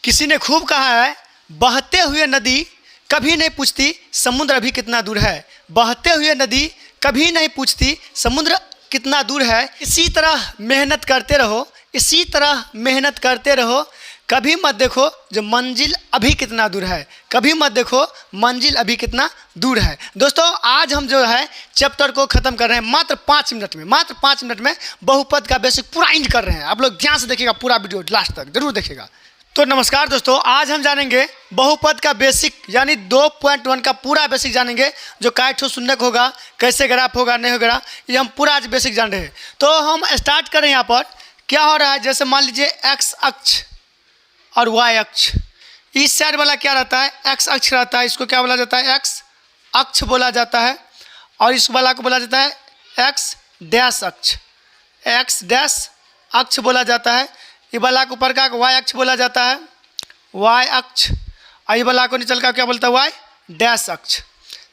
किसी ने खूब कहा है, बहते हुए नदी कभी नहीं पूछती समुद्र अभी कितना दूर है। बहते हुए नदी कभी नहीं पूछती समुद्र कितना दूर है। इसी तरह मेहनत करते रहो, इसी तरह मेहनत करते रहो, कभी मत देखो जो मंजिल अभी कितना दूर है, कभी मत देखो मंजिल अभी कितना दूर है। दोस्तों आज हम जो है चैप्टर को ख़त्म कर रहे हैं मात्र 5 मिनट में, मात्र 5 मिनट में बहुपद का बेसिक पूरा इंड कर रहे हैं। आप लोग ध्यान से देखिएगा, पूरा वीडियो लास्ट तक जरूर देखिएगा। तो नमस्कार दोस्तों, आज हम जानेंगे बहुपद का बेसिक यानी 2.1 का पूरा बेसिक जानेंगे, जो काइट हो शून्यक होगा, कैसे ग्राफ होगा नहीं होगा, ये हम पूरा आज बेसिक जान रहे हैं। तो हम स्टार्ट करें। यहाँ पर क्या हो रहा है, जैसे मान लीजिए एक्स अक्ष और वाई अक्ष, इस साइड वाला क्या रहता है, एक्स अक्ष रहता है, इसको क्या बोला जाता है, एक्स अक्ष बोला जाता है। और इस वाला को बोला जाता है एक्स डैश अक्ष, एक्स डैश अक्ष बोला जाता है। ये वाला को ऊपर का वाई अक्ष बोला जाता है, वाई अक्ष। और ये वाला को निचल का क्या बोलता है, वाई डैश अक्ष।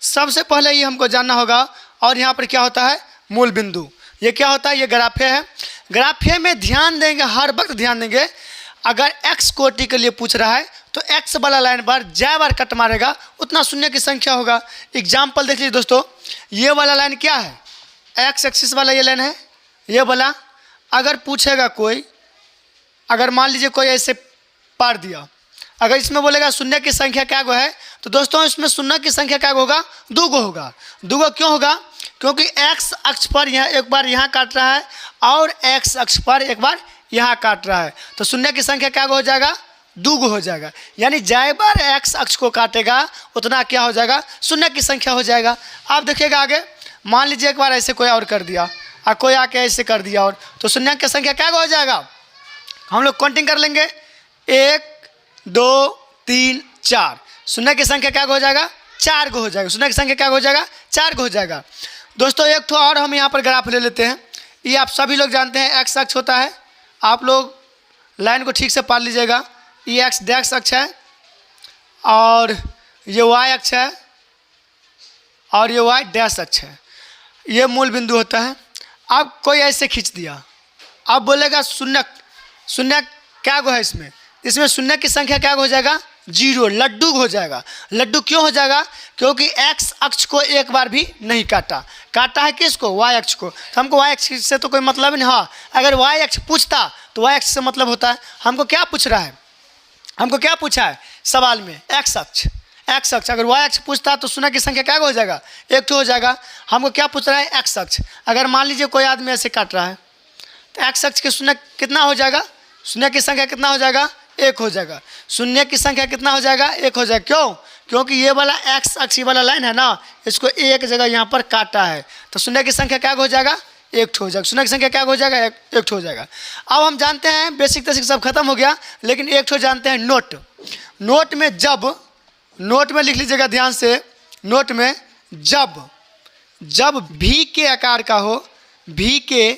सबसे पहले ये हमको जानना होगा। और यहाँ पर क्या होता है, मूल बिंदु। ये क्या होता है, ये ग्राफे है। ग्राफे में ध्यान देंगे, हर वक्त ध्यान देंगे, अगर x कोटि के लिए पूछ रहा है तो x वाला लाइन पर जय बार कट मारेगा उतना शून्य की संख्या होगा। एग्जाम्पल देख लीजिए दोस्तों, ये वाला लाइन क्या है, x एक्सिस वाला ये लाइन है, ये वाला। अगर पूछेगा कोई, अगर मान लीजिए कोई ऐसे पार दिया, अगर इसमें बोलेगा शून्य की संख्या क्या गो है, तो दोस्तों इसमें शून्य की संख्या क्या होगा, 2 गो होगा। 2 गो क्यों होगा, क्योंकि x अक्ष पर यहाँ एक बार यहाँ काट रहा है और x अक्ष पर एक बार यहाँ काट रहा है, तो शून्य की संख्या क्या हो जाएगा, 2 गो हो जाएगा। यानी जय बार x अक्ष को काटेगा उतना क्या हो जाएगा, शून्य की संख्या हो जाएगा। आप देखिएगा आगे, मान लीजिए एक बार ऐसे कोई और कर दिया और कोई आके ऐसे कर दिया, और तो शून्य की संख्या क्या हो जाएगा, हम लोग काउंटिंग कर लेंगे, 1 2 3 4, शून्य की संख्या क्या हो जाएगा, 4 गो हो जाएगा। शून्य की संख्या क्या हो जाएगा, 4 गो हो जाएगा। दोस्तों एक तो और हम यहाँ पर ग्राफ ले लेते हैं। ये आप सभी लोग जानते हैं एक्स अक्ष होता है, आप लोग लाइन को ठीक से पढ़ लीजिएगा। ये एक्स डैश अक्ष है और ये वाई अक्ष है और ये वाई डैश अक्ष है, ये मूल बिंदु होता है। अब कोई ऐसे खींच दिया, अब बोलेगा शून्य, शून्य क्या गो है, इसमें शून्य की संख्या क्या हो जाएगा, 0, लड्डू हो जाएगा। लड्डू क्यों हो जाएगा, क्योंकि एक्स अक्ष को एक बार भी नहीं काटा, काटा है किसको, वाई अक्ष को। तो हमको वाई अक्ष से तो कोई मतलब नहीं। हाँ, अगर वाई अक्ष पूछता तो वाई अक्ष से मतलब होता है। हमको क्या पूछ रहा है, हमको क्या पूछा है सवाल में, एक्स अक्ष, एक्स अक्ष। अगर वाई अक्ष पूछता तो शून्य की संख्या क्या हो जाएगा, 1 हो जाएगा। हमको क्या पूछ रहा है, एक्स अक्ष। अगर मान लीजिए कोई आदमी ऐसे काट रहा है तो एक्स अक्ष के शून्य कितना हो जाएगा, शून्य की संख्या कितना हो जाएगा, 1 हो जाएगा। शून्य की संख्या कितना हो जाएगा, 1 हो जाएगा। क्यों, क्योंकि ये वाला एक्स अक्ष वाला लाइन है ना, इसको एक जगह यहाँ पर काटा है, तो शून्य की संख्या क्या हो जाएगा, 1 हो जाएगा। शून्य की संख्या क्या हो जाएगा, 1 हो जाएगा। अब हम जानते हैं बेसिक बेसिक सब खत्म हो गया, लेकिन एक तो जानते हैं नोट। नोट में जब, नोट में लिख लीजिएगा ध्यान से, नोट में जब भी के आकार का हो, भी के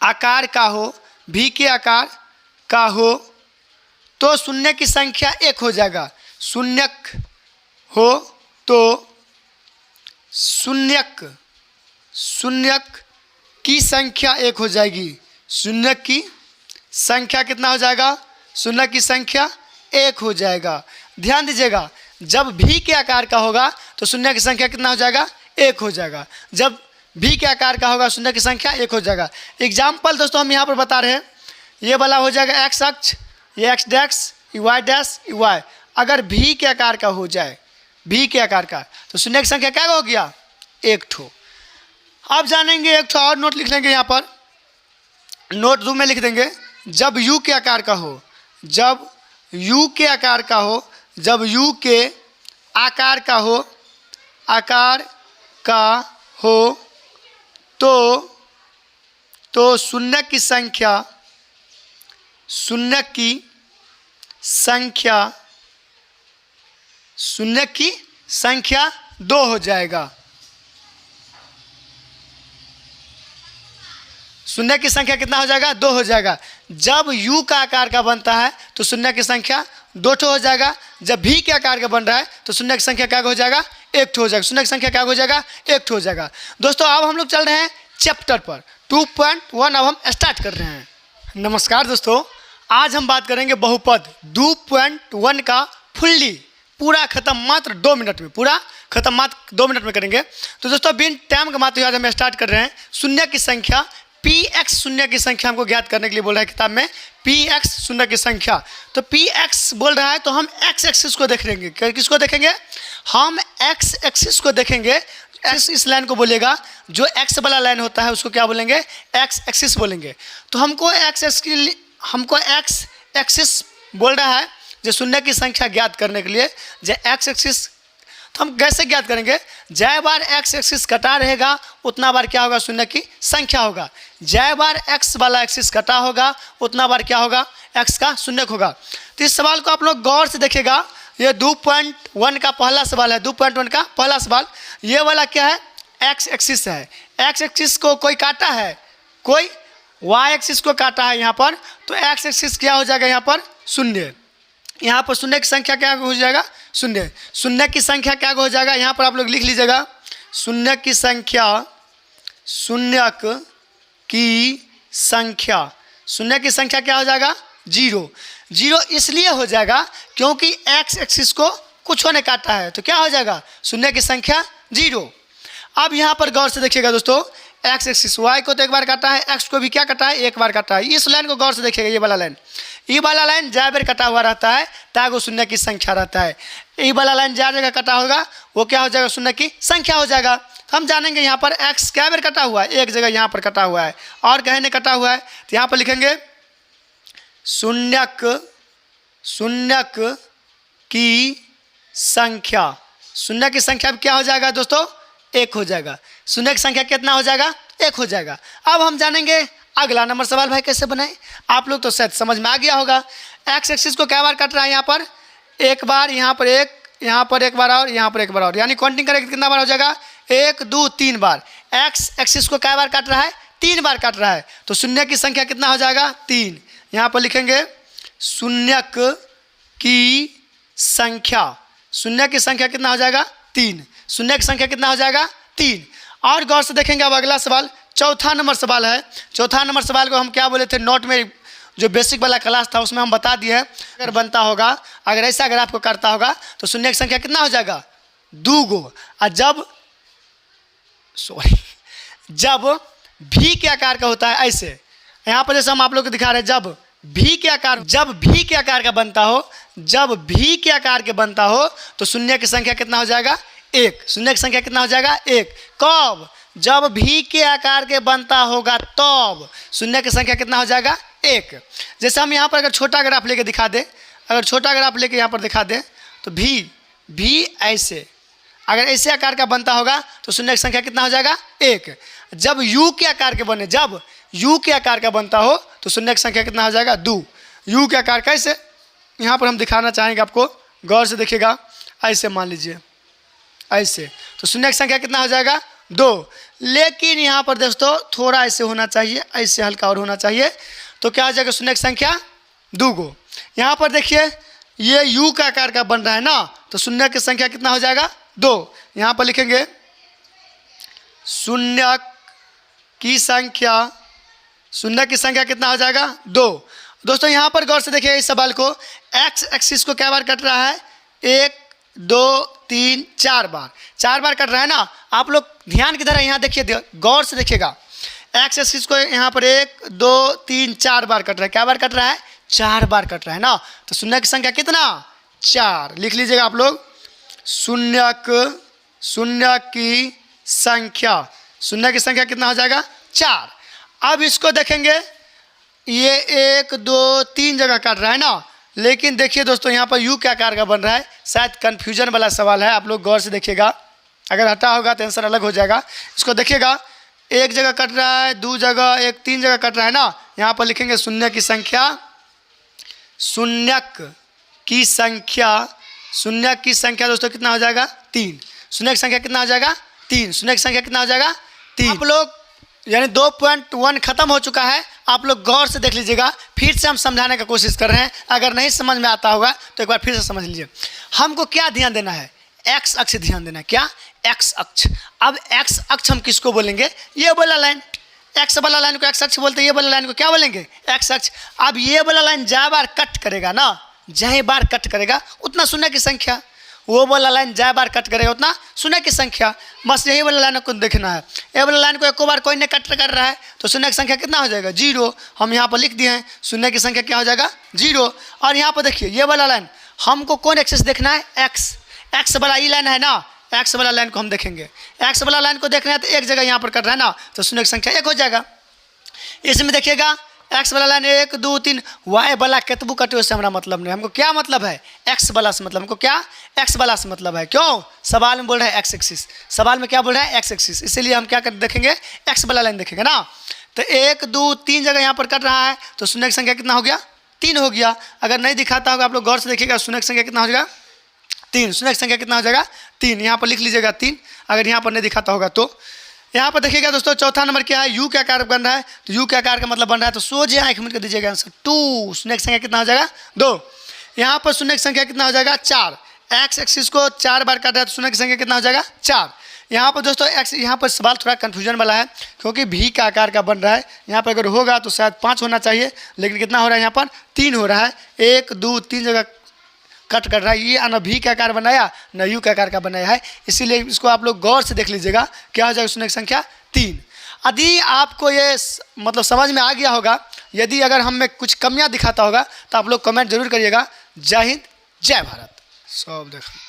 आकार का हो, भी के आकार का हो, तो शून्य की संख्या 1 हो जाएगा। शून्यक हो तो शून्यक की संख्या 1 हो जाएगी। शून्यक की संख्या कितना हो जाएगा, शून्य की संख्या 1 हो जाएगा। ध्यान दीजिएगा, जब भी के आकार का होगा तो शून्य की संख्या कितना हो जाएगा, 1 हो जाएगा। जब भी के आकार का होगा शून्य की संख्या 1 हो जाएगा। एग्जाम्पल दोस्तों हम यहाँ पर बता रहे हैं, ये वाला हो जाएगा एक्स अक्ष, ये एक्स डैश, ये वाई डैश, ये वाई। अगर भी के आकार का हो जाए, भी के आकार का, तो शून्य की संख्या क्या हो गया, 1 ठो। अब जानेंगे एक ठो और नोट लिख लेंगे यहाँ पर, नोट 2 में लिख देंगे, जब यू के आकार का हो, जब यू के आकार का हो, जब यू के आकार का हो, आकार का हो, तो शून्य की संख्या, शून्य की संख्या 2 हो जाएगा। शून्य की संख्या कितना हो जाएगा, 2 हो जाएगा। जब u का आकार का बनता है तो शून्य की संख्या 2 ठो हो जाएगा। जब भी के आकार का बन रहा है तो शून्य की संख्या क्या हो जाएगा, 1 ठो हो जाएगा। शून्य की संख्या क्या हो जाएगा, 1 ठो हो जाएगा। दोस्तों अब हम लोग चल रहे हैं चैप्टर पर 2.1। अब हम स्टार्ट कर रहे हैं। नमस्कार दोस्तों, आज हम बात करेंगे बहुपद 2.1 का फुल्ली पूरा खत्म मात्र 2 मिनट में, पूरा खत्म मात्र 2 मिनट में करेंगे। तो दोस्तों बिन टाइम के मात्र आज हम स्टार्ट कर रहे हैं। शून्य की संख्या px, शून्य की संख्या हमको ज्ञात करने के लिए बोल रहा है किताब में px शून्य की संख्या। तो px बोल रहा है तो हम x एक्सिस को देखेंगे। किसको देखेंगे? हम x एक्सिस को देखेंगे। इस लाइन को बोलेगा जो x वाला लाइन होता है उसको क्या बोलेंगे? x एक्सिस बोलेंगे। तो हमको x एक्सिस बोल रहा है जो शून्य की संख्या ज्ञात करने के लिए जो x एक्सिस। तो हम कैसे ज्ञात करेंगे? जय बार x एक्सिस कटा रहेगा उतना बार क्या होगा? शून्य की संख्या होगा। जय बार x वाला एक्सिस कटा होगा उतना बार क्या होगा? x का शून्य होगा। तो इस सवाल को आप लोग गौर से देखिएगा। ये 2.1 का पहला सवाल है। 2.1 का पहला सवाल ये वाला क्या है? x एक्सिस है। x एक्सिस को कोई काटा है, कोई y एक्सिस को काटा है यहाँ पर। तो x एक्सिस क्या हो जाएगा? यहाँ पर शून्य। यहाँ पर शून्य की संख्या क्या हो जाएगा? शून्य। शून्य की संख्या क्या हो जाएगा? यहाँ पर आप लोग लिख लीजिएगा शून्य की संख्या, शून्य की संख्या, शून्य की संख्या क्या हो जाएगा? 0। 0 इसलिए हो जाएगा क्योंकि x एक्सिस को कुछ ने काटा है। तो क्या हो जाएगा? शून्य की संख्या 0। अब यहाँ पर गौर से देखिएगा दोस्तों, x एक्सिस y को तो एक बार काटा है, x को भी क्या काटा है? एक बार काटा है। इस लाइन को गौर से देखिएगा। ये वाला लाइन, ये वाला लाइन जय बार कटा हुआ रहता है ताकि वो शून्य की संख्या रहता है। ये वाला लाइन जय जगह कटा होगा वो क्या हो जाएगा? शून्य की संख्या हो जाएगा। तो हम जानेंगे यहाँ पर x क्या बार कटा हुआ है? एक जगह यहाँ पर कटा हुआ है और कहीं नहीं कटा हुआ है। तो यहाँ पर लिखेंगे शून्य की संख्या। शून्य की संख्या क्या हो जाएगा दोस्तों? 1 हो जाएगा। शून्य की संख्या कितना हो जाएगा? 1 हो जाएगा। अब हम जानेंगे अगला नंबर सवाल भाई कैसे बनाए। आप लोग तो शायद समझ में आ गया होगा। एक्स एक्सिस को क्या बार कट रहा है? यहाँ पर एक बार, यहाँ पर एक, यहाँ पर एक बार और यहाँ पर एक बार और, यानी काउंटिंग करेंगे कितना बार हो जाएगा? 1 2 3 बार। एक्स एक्सिस को क्या बार काट रहा है? 3 बार काट रहा है। तो शून्य की संख्या कितना हो जाएगा? 3। यहाँ पर लिखेंगे शून्य की संख्या। शून्य की संख्या कितना हो जाएगा? 3। शून्य की संख्या कितना हो जाएगा? 3। और गौर से देखेंगे अब अगला सवाल, चौथा नंबर सवाल है। चौथा नंबर सवाल को हम क्या बोले थे? नोट में जो बेसिक वाला क्लास था उसमें हम बता दिए हैं। अगर बनता होगा, अगर ऐसा अगर आपको करता होगा तो शून्य की संख्या कितना हो जाएगा? 2 गो। और जब भी के आकार का होता है ऐसे, यहाँ पर जैसे हम आप लोग को दिखा रहे हैं, जब भी के आकार का बनता हो, जब भी के आकार के बनता हो तो शून्य की संख्या कितना हो जाएगा? 1। शून्य की संख्या कितना हो जाएगा? 1। कब? जब भी के आकार के बनता होगा तब शून्य की संख्या कितना हो जाएगा? 1। जैसे हम यहाँ पर अगर छोटा ग्राफ लेके दिखा दें, अगर छोटा ग्राफ लेके यहाँ पर दिखा दें तो भी ऐसे, अगर ऐसे आकार का बनता होगा तो शून्य की संख्या कितना हो जाएगा? 1। जब यू के आकार के बने, जब यू के आकार का बनता हो तो शून्य की संख्या कितना हो जाएगा? 2। यू के आकार कैसे? यहाँ पर हम दिखाना चाहेंगे आपको, गौर से देखिएगा। ऐसे मान लीजिए, ऐसे, तो शून्य की संख्या कितना हो जाएगा? 2। लेकिन यहाँ पर दोस्तों थोड़ा ऐसे होना चाहिए, ऐसे हल्का और होना चाहिए। तो क्या हो जाएगा? शून्य की संख्या 2 गो। यहाँ पर देखिए ये यू का आकार का बन रहा है ना, तो शून्य की संख्या कितना हो जाएगा? 2। यहाँ पर लिखेंगे शून्य की संख्या, शून्य की संख्या कितना हो जाएगा? 2। दोस्तों यहाँ पर गौर से देखिए इस सवाल को, एक्स एक्सिस को क्या बार कट रहा है? 1 2 3 4 बार, 4 बार कट रहा है ना। आप लोग ध्यान किधर है? यहाँ देखिए, गौर से देखिएगा। एक्स एक्सिस को यहाँ पर 1 2 3 4 बार कट रहा है। क्या बार कट रहा है? 4 बार कट रहा है ना। तो शून्य की संख्या कितना? 4। लिख लीजिएगा आप लोग शून्य की संख्या, शून्य की संख्या कितना हो जाएगा? 4। अब इसको देखेंगे, ये 1 2 3 जगह काट रहा है ना। लेकिन देखिए दोस्तों यहाँ पर यू क्या आकार का बन रहा है, शायद कन्फ्यूजन वाला सवाल है। आप लोग गौर से देखिएगा, अगर हटा होगा तो आंसर अलग हो जाएगा। इसको देखिएगा, 1 जगह कट रहा है, 2 जगह, 1 3 जगह कट रहा है ना। यहाँ पर लिखेंगे शून्य की संख्या, शून्य की संख्या, शून्य की संख्या दोस्तों कितना हो जाएगा? 3। शून्य की संख्या कितना हो जाएगा? 3। शून्य की संख्या कितना हो जाएगा? 3। आप लोग यानी 2.1 खत्म हो चुका है। आप लोग गौर से देख लीजिएगा, फिर से हम समझाने का कोशिश कर रहे हैं। अगर नहीं समझ में आता होगा तो एक बार फिर से समझ लीजिए। हमको क्या ध्यान देना है? एक्स अक्ष ध्यान देना है। क्या? एक्स अक्ष। अब एक्स अक्ष हम किसको बोलेंगे? ये बोला लाइन एक्स वाला लाइन को एक्स अक्ष बोलते हैं, ये वाला लाइन को क्या बोलेंगे, एक्स अक्ष। अब ये वाला लाइन जहाँ बार कट करेगा ना, जहाँ बार कट करेगा उतना शून्य की संख्या, वो वाला लाइन जहाँ बार कट करेगा उतना शून्य की संख्या। बस यही वाला लाइन को देखना है। ये वाला लाइन को एक बार कोई ने कट कर रहा है तो शून्य की संख्या कितना हो जाएगा, 0। हम यहाँ पर लिख दिए हैं शून्य की संख्या क्या हो जाएगा, 0। और यहाँ पर देखिए ये वाला लाइन हमको कौन एक्सेस देखना है, एक्स वाला ये लाइन है ना, एक्स वाला लाइन को हम देखेंगे। एक्स वाला लाइन को देखना है तो एक जगह यहाँ पर कट रहा है ना, तो शून्य की संख्या 1 हो जाएगा। इसमें देखिएगा एक्स वाला लाइन 1 2 3, वाई वाला केतबू कटे उससे हमारा मतलब नहीं। हमको क्या मतलब है, एक्स वाला से मतलब, हमको क्या एक्स वाला से मतलब है। क्यों, सवाल में बोल रहा है एक्स एक्सिस, सवाल में क्या बोल रहा है एक्स एक्सिस, इसीलिए हम क्या कर देखेंगे, एक्स वाला लाइन देखेंगे ना। तो 1 2 3 जगह यहाँ पर कट रहा है तो शून्य की संख्या कितना हो गया, 3 हो गया। अगर नहीं दिखाता होगा आप लोग गौर से देखिएगा, शून्य की संख्या कितना हो जाएगा, 3। शून्य की संख्या कितना हो जाएगा, 3। यहाँ पर लिख लीजिएगा 3, अगर यहाँ पर नहीं दिखाता होगा तो। यहाँ पर देखिएगा दोस्तों चौथा नंबर क्या है, यू के आकार बन रहा है, तो यू के आकार का मतलब बन रहा है तो सोझे आँख मिल कर दीजिएगा आंसर 2। शून्य की संख्या कितना हो जाएगा, 2। यहाँ पर शून्य की संख्या कितना हो जाएगा, 4। एक्स एक्सिस को 4 बार काटा है तो शून्य की संख्या कितना हो जाएगा, 4। यहाँ पर दोस्तों एक्स, यहाँ पर सवाल थोड़ा कन्फ्यूजन वाला है क्योंकि भी का आकार का बन रहा है। यहाँ पर अगर होगा तो शायद 5 होना चाहिए, लेकिन कितना हो रहा है यहाँ पर 3 हो रहा है। 1 2 3 जगह कट कर रहा है, ये ना भी का आकार बनाया ना यू का आकार का बनाया है, इसीलिए इसको आप लोग गौर से देख लीजिएगा क्या हो जाएगा, शून्य की संख्या 3। यदि आपको ये मतलब समझ में आ गया होगा, यदि अगर हम में कुछ कमियां दिखाता होगा तो आप लोग कमेंट जरूर करिएगा। जय हिंद, जय भारत। सब देखो।